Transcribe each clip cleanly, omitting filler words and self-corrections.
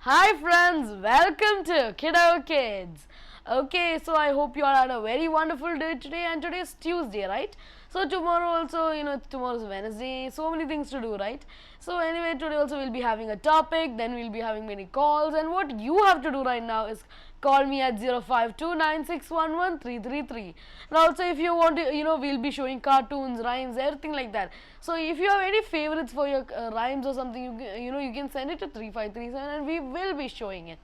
Hi friends, welcome to Kiddo Kids. Okay, so I hope you all had a very wonderful day today, and today is Tuesday, right? So tomorrow also, tomorrow is Wednesday, so many things to do, right? So anyway, today also we'll be having a topic, then we'll be having many calls, and what you have to do right now is call me at 0529611333. And also if you want to, we'll be showing cartoons, rhymes, everything like that. So if you have any favorites for your rhymes or something, you can send it to 3537 and we will be showing it.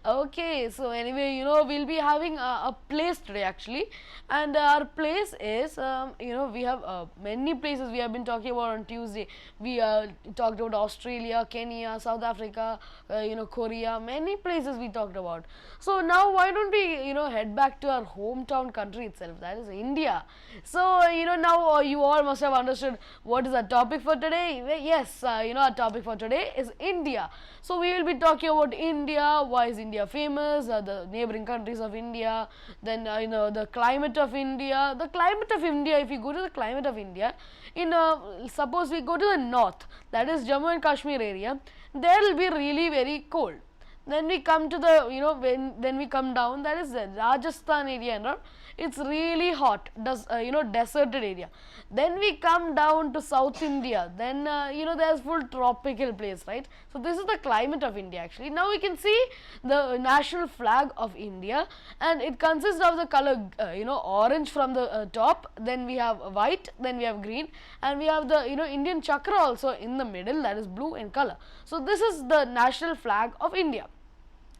Okay, so anyway, we'll be having a place today actually, and our place is, we have many places we have been talking about on Tuesday. We talked about Australia, Kenya, South Africa, Korea, many places we talked about. So now why don't we, head back to our hometown country itself, that is India. So, now you all must have understood what is our topic for today. Yes, our topic for today is India. So we will be talking about India, why is India famous, the neighboring countries of India, then the climate of India. The climate of India, if you go to the climate of India, suppose we go to the north, that is Jammu and Kashmir area, there will be really very cold. Then we come to the, then we come down, that is the Rajasthan area and all, it's really hot, deserted area. Then we come down to South India, then there's full tropical place, right? So this is the climate of India actually. Now we can see the national flag of India, and it consists of the color orange from the top, then we have white, then we have green, and we have the Indian chakra also in the middle, that is blue in color. So this is the national flag of India.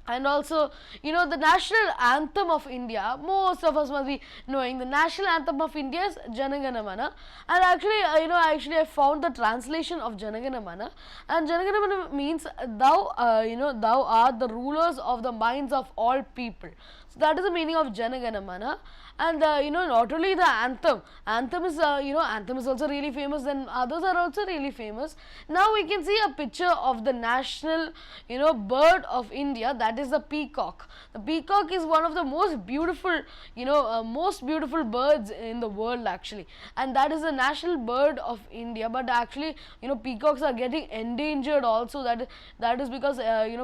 And also, the national anthem of India, most of us must be knowing the national anthem of India is Jana Gana Mana. And actually, I found the translation of Jana Gana Mana, and Jana Gana Mana means thou, thou art the rulers of the minds of all people. So that is the meaning of Jana Gana Mana. And not only the anthem is anthem is also really famous, then others are also really famous. Now we can see a picture of the national bird of India, that is the peacock. The peacock is one of the most beautiful birds in the world actually, and that is the national bird of India. But actually peacocks are getting endangered also, that is because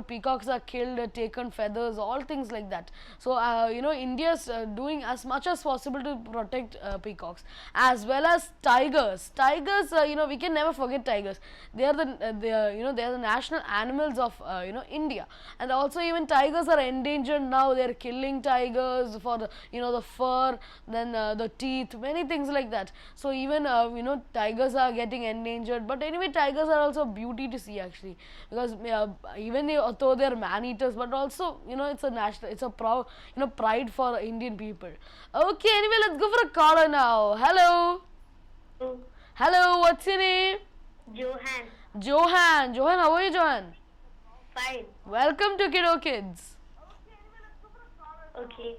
peacocks are killed, taken feathers, all things like that. So India is doing as much as possible to protect peacocks, as well as tigers. Tigers, we can never forget tigers. They are they are the national animals of India. And also even tigers are endangered now. They are killing tigers for the fur, then the teeth, many things like that. So even tigers are getting endangered. But anyway, tigers are also a beauty to see actually, because even though they are man eaters, but also it's a national, it's a proud pride for Indian people. Okay, anyway, let's go for a caller now. Hello. Hello, what's your name? Johan. Johan, how are you, Johan? Fine. Welcome to Kiddo Kids. Okay.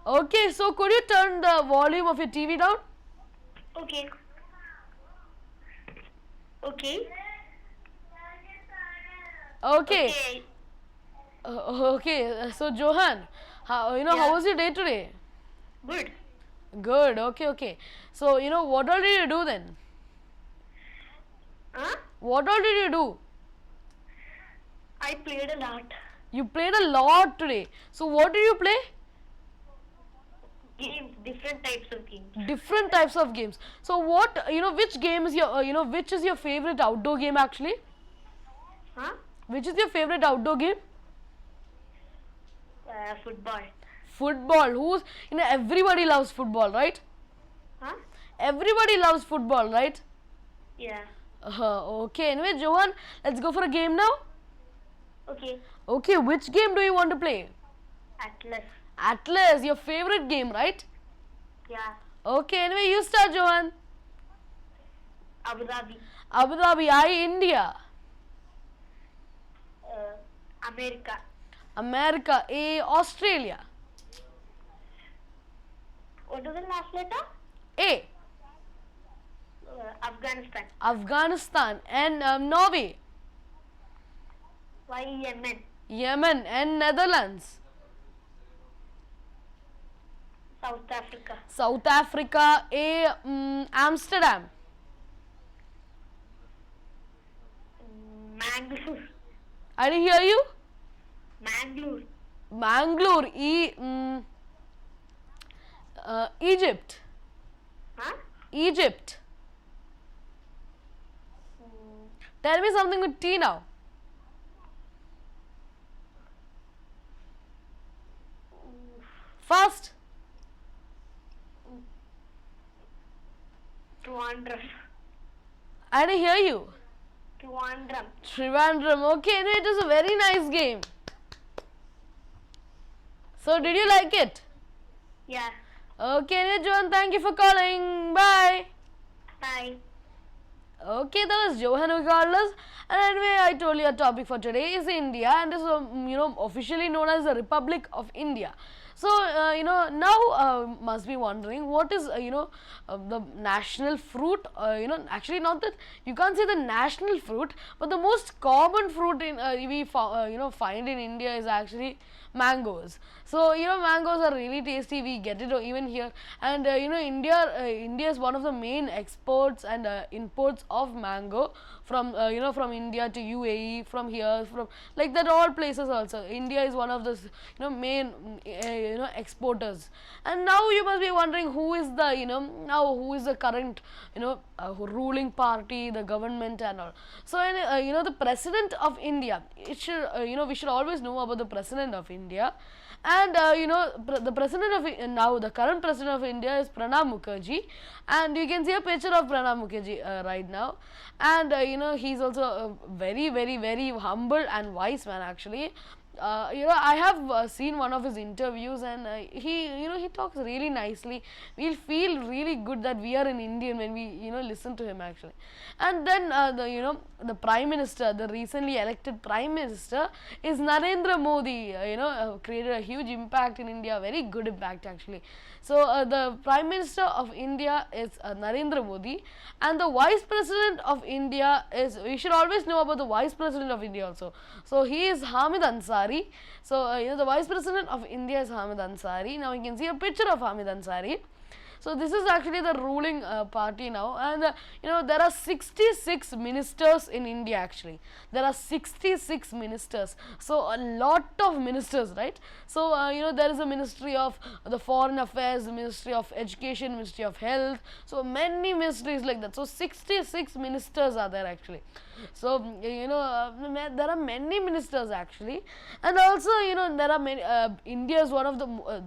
Okay, so could you turn the volume of your TV down? Okay. Okay. Okay. Okay. So Johan, how how was your day today? Good. Good. Okay. So what all did you do then? Huh? What all did you do? I played a lot. You played a lot today. So what did you play? Games, different types of games. Different types of games. So what which game is your which is your favorite outdoor game actually? Huh? Which is your favorite outdoor game? Football. Football. Who's everybody loves football, right? Huh? Everybody loves football, right? Yeah. Okay. Anyway, Johan, let's go for a game now. Okay. Okay. Which game do you want to play? Atlas. Atlas, your favorite game, right? Yeah. Okay. Anyway, you start, Johan. Abu Dhabi. Abu Dhabi. I, India. America. America. A, Australia. What is the last letter? A, Afghanistan. Afghanistan. And Norway. Y, Yemen. Yemen. And Netherlands. South Africa. South Africa. A, Amsterdam. Mangalore. I didn't hear you. Mangalore. Mangalore. Egypt. Huh? Egypt. Tell me something with T now. Fast. Trivandrum. I didn't hear you. Trivandrum. Trivandrum. Okay, no, it was a very nice game. So, did you like it? Yeah. Okay, Johan, thank you for calling. Bye. Bye. Okay, that was Johan who called us. And anyway, I told you our topic for today is India, and this is officially known as the Republic of India. So now must be wondering what is the national fruit. Actually not that you can't say the national fruit, but the most common fruit in find in India is actually mangoes. So mangoes are really tasty. We get it even here, and India is one of the main exports and imports of mango from from India to UAE, from here, from like that all places also. India is one of the main exporters. And now you must be wondering who is the who is the current ruling party, the government and all. So the president of India, it should we should always know about the president of India. And the president of now the current president of India is Pranab Mukherjee, and you can see a picture of Pranab Mukherjee right now. And he's also a very very very humble and wise man actually. I have seen one of his interviews, and he talks really nicely. We'll feel really good that we are an Indian when we listen to him actually. And then the prime minister, the recently elected prime minister is Narendra Modi. Created a huge impact in India, very good impact actually. So the prime minister of India is Narendra Modi, and the vice president of India is, we should always know about the vice president of India also. So he is Hamid Ansari. So the vice president of India is Hamid Ansari. Now you can see a picture of Hamid Ansari. So this is actually the ruling party now, and there are 66 ministers in India actually. There are 66 ministers, so a lot of ministers, right? So there is a Ministry of the Foreign Affairs, Ministry of Education, Ministry of Health, so many ministries like that. So 66 ministers are there actually. So there are many ministers actually, and also there are many. India is one of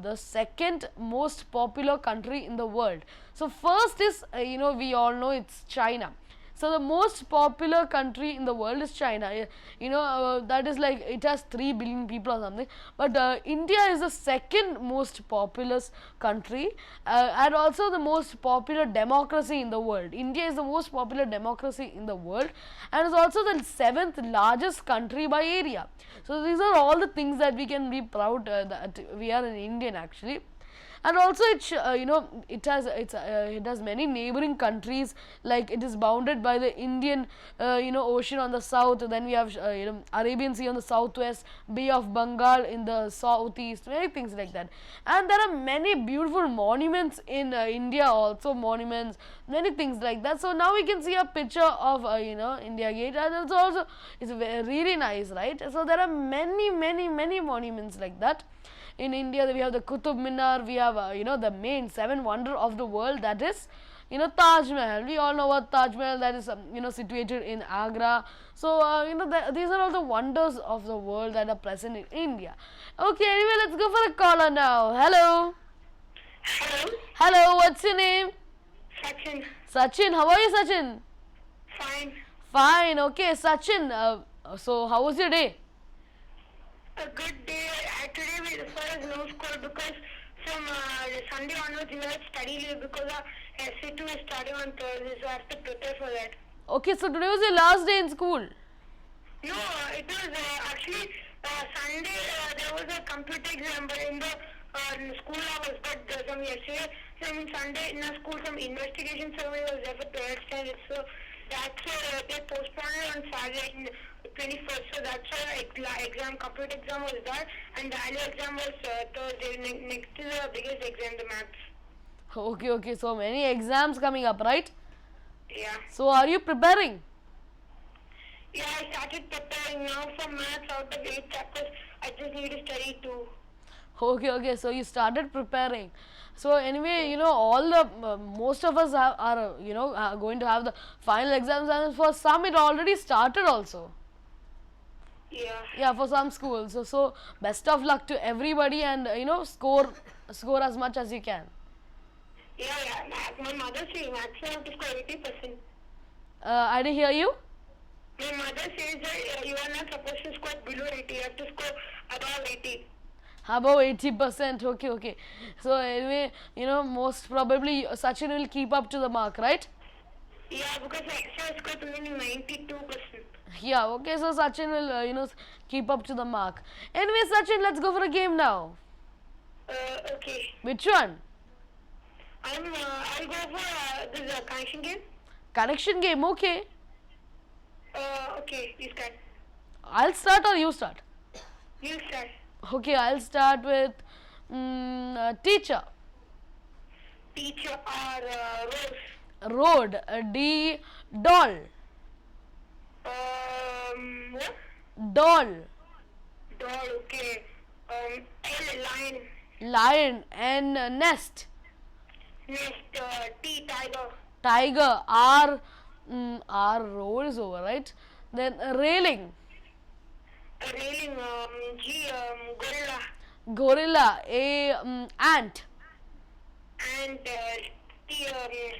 the second most popular country in the world. So first is we all know it's China. So the most popular country in the world is China. That is like it has 3 billion people or something. But India is the second most populous country and also the most popular democracy in the world. India is the most popular democracy in the world and is also the 7th largest country by area. So these are all the things that we can be proud that we are an Indian actually. And also it has many neighboring countries, like it is bounded by the Indian Ocean on the south. Then we have Arabian Sea on the southwest, Bay of Bengal in the southeast, many things like that. And there are many beautiful monuments in India also, monuments, many things like that. So now we can see a picture of India Gate, and it's really nice, right? So there are many monuments like that. In India, we have the Qutub Minar, we have the main 7 wonder of the world, that is Taj Mahal. We all know about Taj Mahal, that is situated in Agra. So these are all the wonders of the world that are present in India. Okay, anyway, let's go for a caller now. Hello. Hello, what's your name? Sachin. Sachin, how are you, Sachin? Fine. Fine, okay, Sachin. So how was your day? A good day. Today as far as no school, because from Sunday onwards we had study leave because our SC2 is starting on Thursday, so I have to prepare for that. Okay, so today was your last day in school. No, it was actually Sunday. There was a computer exam, but in the school hours. But some yesterday, Sunday in our school, some investigation survey was there for 12th standard. So that's they postponed it on Saturday, 21st. So that's why computer exam was there, and the annual exam was Thursday. Next is the biggest exam, the maths. Okay. So many exams coming up, right? Yeah. So are you preparing? Yeah, I started preparing now for maths out of 8 chapters. I just need to study 2. Okay. So you started preparing. So anyway, all the most of us are going to have the final exams, and for some it already started also. Yeah. Yeah, for some schools. So best of luck to everybody, and score as much as you can. Yeah. My mother says maths I have to score 80%. I didn't hear you. My mother says that you are not supposed to score below 80. You have to score above 80. Above 80%. Okay. So anyway, most probably Sachin will keep up to the mark, right? Yeah, because I extra scored only 92%. Yeah. Okay. So Sachin will keep up to the mark. Anyway, Sachin, let's go for a game now. Okay. Which one? I'll go for this connection game. Connection game. Okay. Okay, you start. I'll start or you start? You start. Okay, I'll start with teacher. Teacher or Rose. Road. D. Doll. What? Doll. Doll, okay. L, lion. Lion. N. Nest. Nest, T, tiger. Tiger. R. R. Road is over, right? Then railing. Railing, G, gorilla. Gorilla. A. Ant. And T,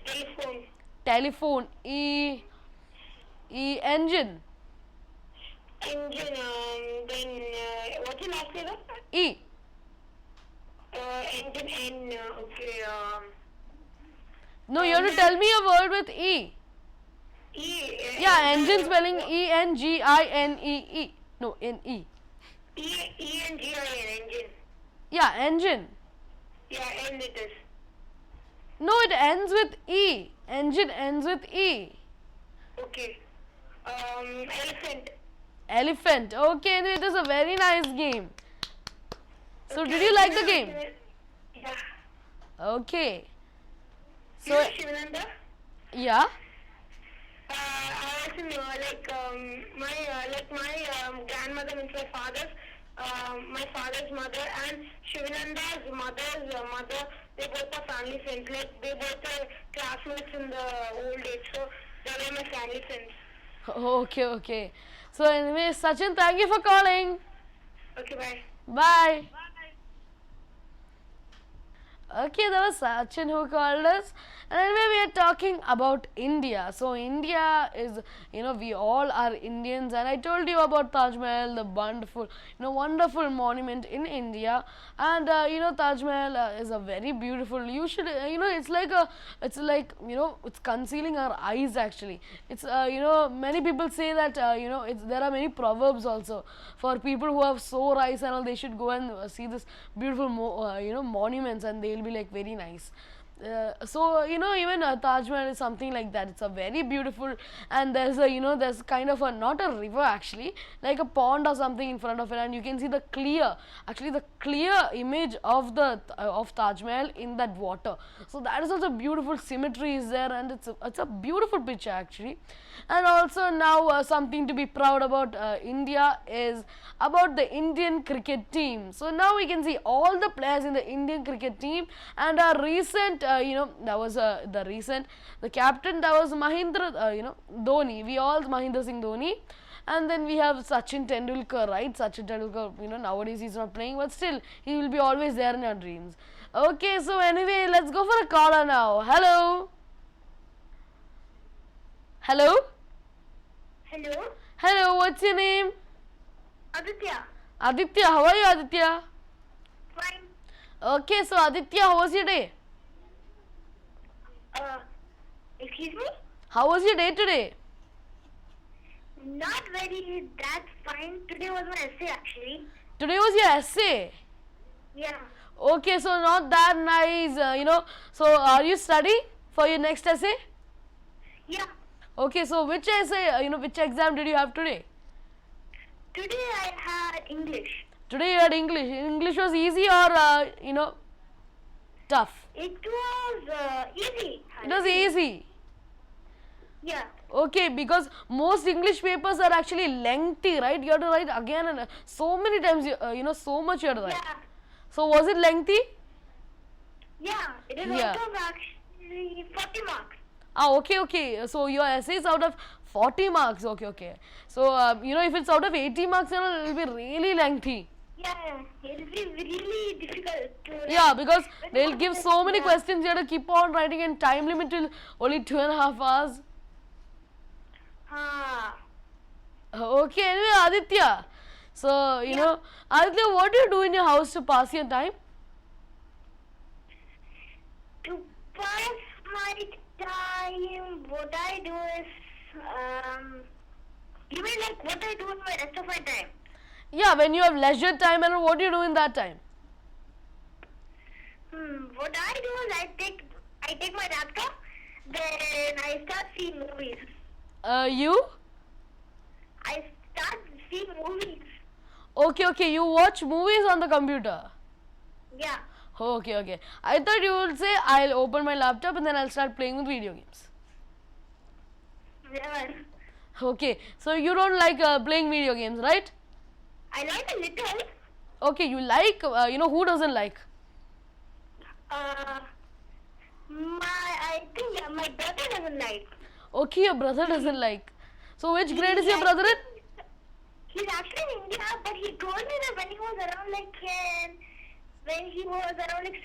telephone. Telephone. E. Engine. Engine, then what's the last letter? E. Engine, N, okay, No, you have to tell me a word with E. E. Yeah, engine spelling E-N-G-I-N-E-E. No, N-E. E-N-G-I-N, engine. Yeah, engine. Yeah, N it is. No, it ends with E. Engine ends with E. Okay. Elephant. Elephant. Okay, and it is a very nice game. So, did you like the game? Yeah. Okay. So, So, Shivananda? yeah. I also know, my grandmother means my father's mother and Shivananda's mother's mother, they both are family friends. Like, they both are classmates in the old age, so they were my family friends. Okay. So, anyway, Sachin, thank you for calling. Okay, bye. Bye. Okay, that was Sachin who called us. And anyway, we are talking about India. So, India is, we all are Indians. And I told you about Taj Mahal, the wonderful monument in India. And, Taj Mahal is a very beautiful, you should, it's concealing our eyes actually. It's, many people say that, there are many proverbs also for people who have sore eyes and all, they should go and see this beautiful, monuments, and they'll be like very nice. So even Taj Mahal is something like that. It's a very beautiful, and there's there's kind of not a river actually, like a pond or something in front of it, and you can see the clear image of the of Taj Mahal in that water. So that is also beautiful. Symmetry is there, and it's a beautiful picture actually. And also now something to be proud about India is about the Indian cricket team. So now we can see all the players in the Indian cricket team, and our recent that was the captain, that was Mahindra Dhoni. We all Mahindra Singh Dhoni. And then we have Sachin Tendulkar, right? Sachin Tendulkar, nowadays he's not playing, but still he will be always there in our dreams. Okay, so anyway, let's go for a caller now. Hello. Hello. Hello, what's your name? Aditya. Aditya, how are you, Aditya? Fine. Okay, so Aditya, how was your day? Excuse me? How was your day today? Not very that fine. Today was my essay actually. Today was your essay. Yeah. Okay, so not that nice, So are you studying for your next essay? Yeah. Okay, so which essay, which exam did you have today? Today I had English. Today you had English. English was easy or, tough? It was easy. It was easy. Yeah. Okay, because most English papers are actually lengthy, right? You have to write again and so many times, so much you have to write. Yeah. So was it lengthy? Yeah. It is Yeah. out of actually 40 marks. Ah, okay. So your essay is out of 40 marks. Okay. So, if it's out of 80 marks, it will be really lengthy. Yeah. It will be really difficult to write. Yeah, because But they'll not give just- so many yeah. questions, you have to keep on writing, and time limit till only 2.5 hours. Ah. Okay, anyway, Aditya. So, Aditya, what do you do in your house to pass your time? To pass my time, what I do is, you mean like what I do with my rest of my time? Yeah, when you have leisure time, and what do you do in that time? What I do is I take my laptop, then I start seeing movies. You? I start seeing movies. Okay, you watch movies on the computer. Yeah. Okay. I thought you would say, I'll open my laptop and then I'll start playing with video games. Never. Okay, so you don't like playing video games, right? I like a little. Okay, you like, who doesn't like? I think my brother doesn't like. Okay, your brother doesn't like. So which grade is your brother in? He's actually in India, but he told me that when he was around like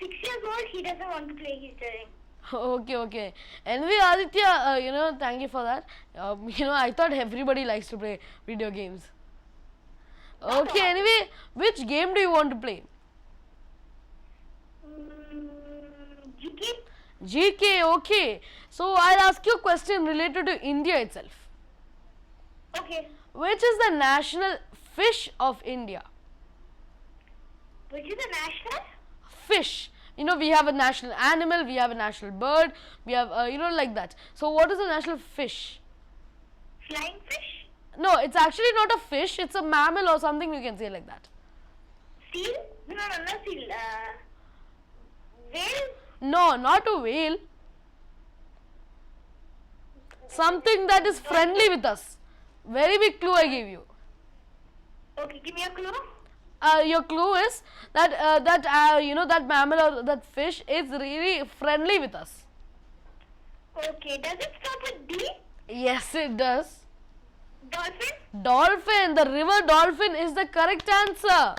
6 years old, he doesn't want to play. He's telling. Okay. Anyway, Aditya, thank you for that. I thought everybody likes to play video games. Okay, anyway, which game do you want to play? GK? GK, okay. So I'll ask you a question related to India itself. Okay. Which is the national fish of India? Which is the national? Fish. We have a national animal, we have a national bird, we have, like that. So what is the national fish? Flying fish? No, it's actually not a fish, it's a mammal or something, you can say like that. Seal? No, not seal. Whale? No, not a whale. Something that is friendly with us. Very big clue I gave you. Okay, give me a clue. Your clue is that that mammal or that fish is really friendly with us. Okay, does it start with D? Yes, it does. Dolphin? Dolphin. The river dolphin is the correct answer.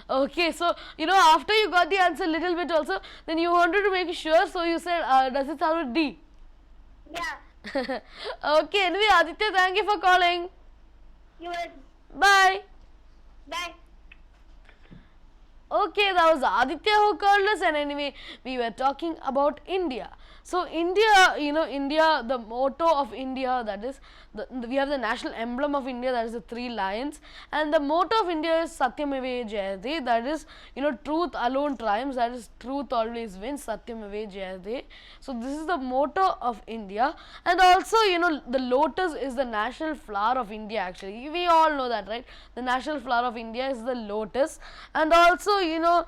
Okay, so after you got the answer little bit also, then you wanted to make sure, so you said, does it start with D? Yeah. Okay, anyway, Aditya, thank you for calling. You were. Bye. Bye. Okay, that was Aditya who called us, and anyway, we were talking about India. So India, India, the motto of India, that is, we have the national emblem of India, that is the 3 lions, and the motto of India is Satyameva Jayate, that is, truth alone triumphs, that is, truth always wins, Satyameva Jayate. So this is the motto of India, and also, the lotus is the national flower of India actually. We all know that, right? The national flower of India is the lotus, and also, India,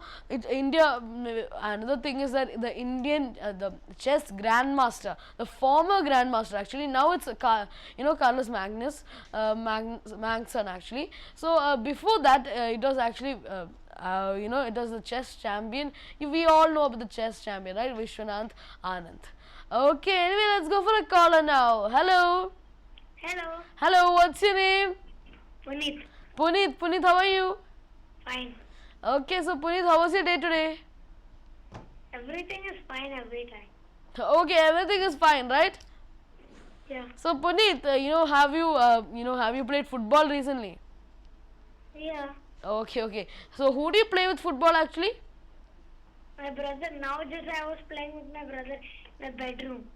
another thing is that the Indian, the chess grandmaster, the former grandmaster actually, now it's Carlos Magnus, Magnuson actually. So before that, it was actually it was the chess champion. We all know about the chess champion, right? Vishwanath Anand. Okay, anyway, let's go for a caller now. Hello. Hello. What's your name? Puneet. Puneet, how are you? Fine. Okay, so Puneet, how was your day today? Everything is fine every time. Okay, everything is fine, right? Yeah. So Puneet, have you played football recently? Yeah. Okay. So who do you play with football actually? My brother. Now just I was playing with my brother in the bedroom.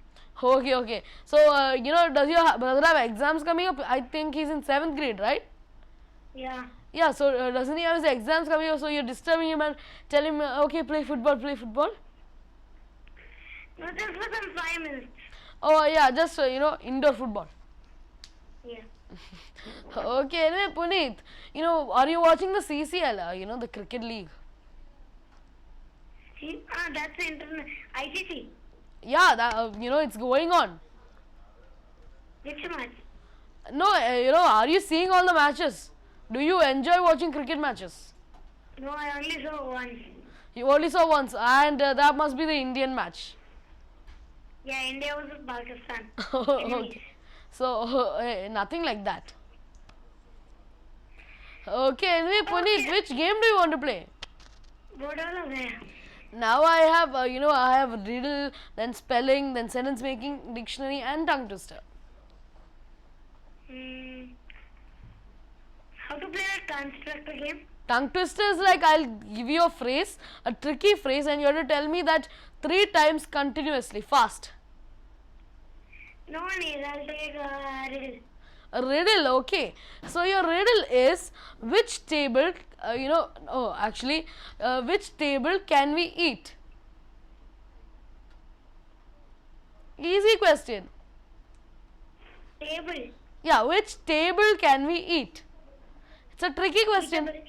Okay. So does your brother have exams coming up? I think he's in 7th grade, right? Yeah. Yeah. So doesn't he have his exams coming up? So you're disturbing him and tell him, okay, play football. No, just for some 5 minutes. Oh yeah, just indoor football. Yeah. Okay, anyway, Puneet, are you watching the CCL? The cricket league? See, that's the internet. ICC. Yeah, that, it's going on. Which match? No, are you seeing all the matches? Do you enjoy watching cricket matches? No, I only saw one. You only saw once, and that must be the Indian match. Yeah, India was with Pakistan. Okay. So, nothing like that. Okay, anyway, Puneet, Okay. which game do you want to play? What all are there? Now I have, I have riddle, then spelling, then sentence making, dictionary, and tongue twister. Hmm. How to play that constructor game? Tongue twister is like I'll give you a phrase, a tricky phrase, and you have to tell me that 3 times continuously, fast. No need, I'll take a riddle. A riddle, okay. So your riddle is which table, which table can we eat? Easy question. Table. Yeah, which table can we eat? It's a tricky question. Eatable.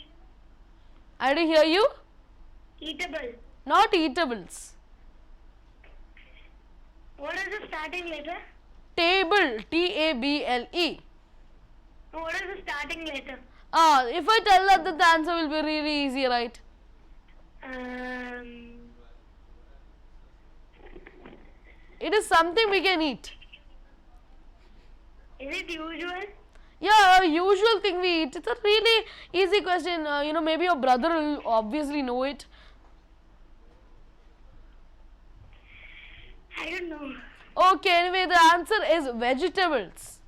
I did hear you. Eatable. Not eatables. What is the starting letter? Table, Table. What is the starting letter? If I tell that, then the answer will be really easy, right? It is something we can eat. Is it usual? Yeah, a usual thing we eat. It's a really easy question. Maybe your brother will obviously know it. I don't know. Okay, anyway, the answer is vegetables.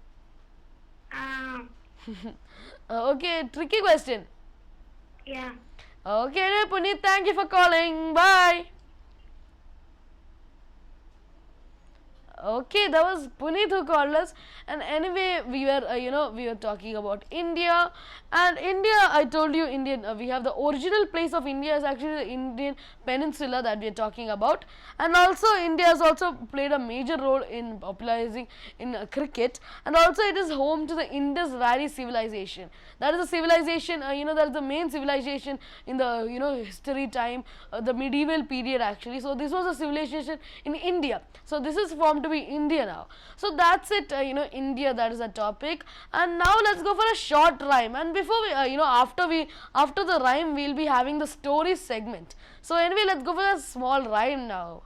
Okay, tricky question. Yeah. Okay, anyway, Puneet, thank you for calling. Bye. Okay, that was Puneet who called us, and anyway, we were talking about India, and India. I told you, we have the original place of India is actually the Indian peninsula that we are talking about, and also India has also played a major role in popularizing in cricket, and also it is home to the Indus Valley civilization. That is a civilization, that is the main civilization in the history time, the medieval period actually. So this was a civilization in India. So this is formed to be India now. So that's it, India, that is a topic. And now let's go for a short rhyme. And before we, after the rhyme, we'll be having the story segment. So anyway, let's go for a small rhyme now.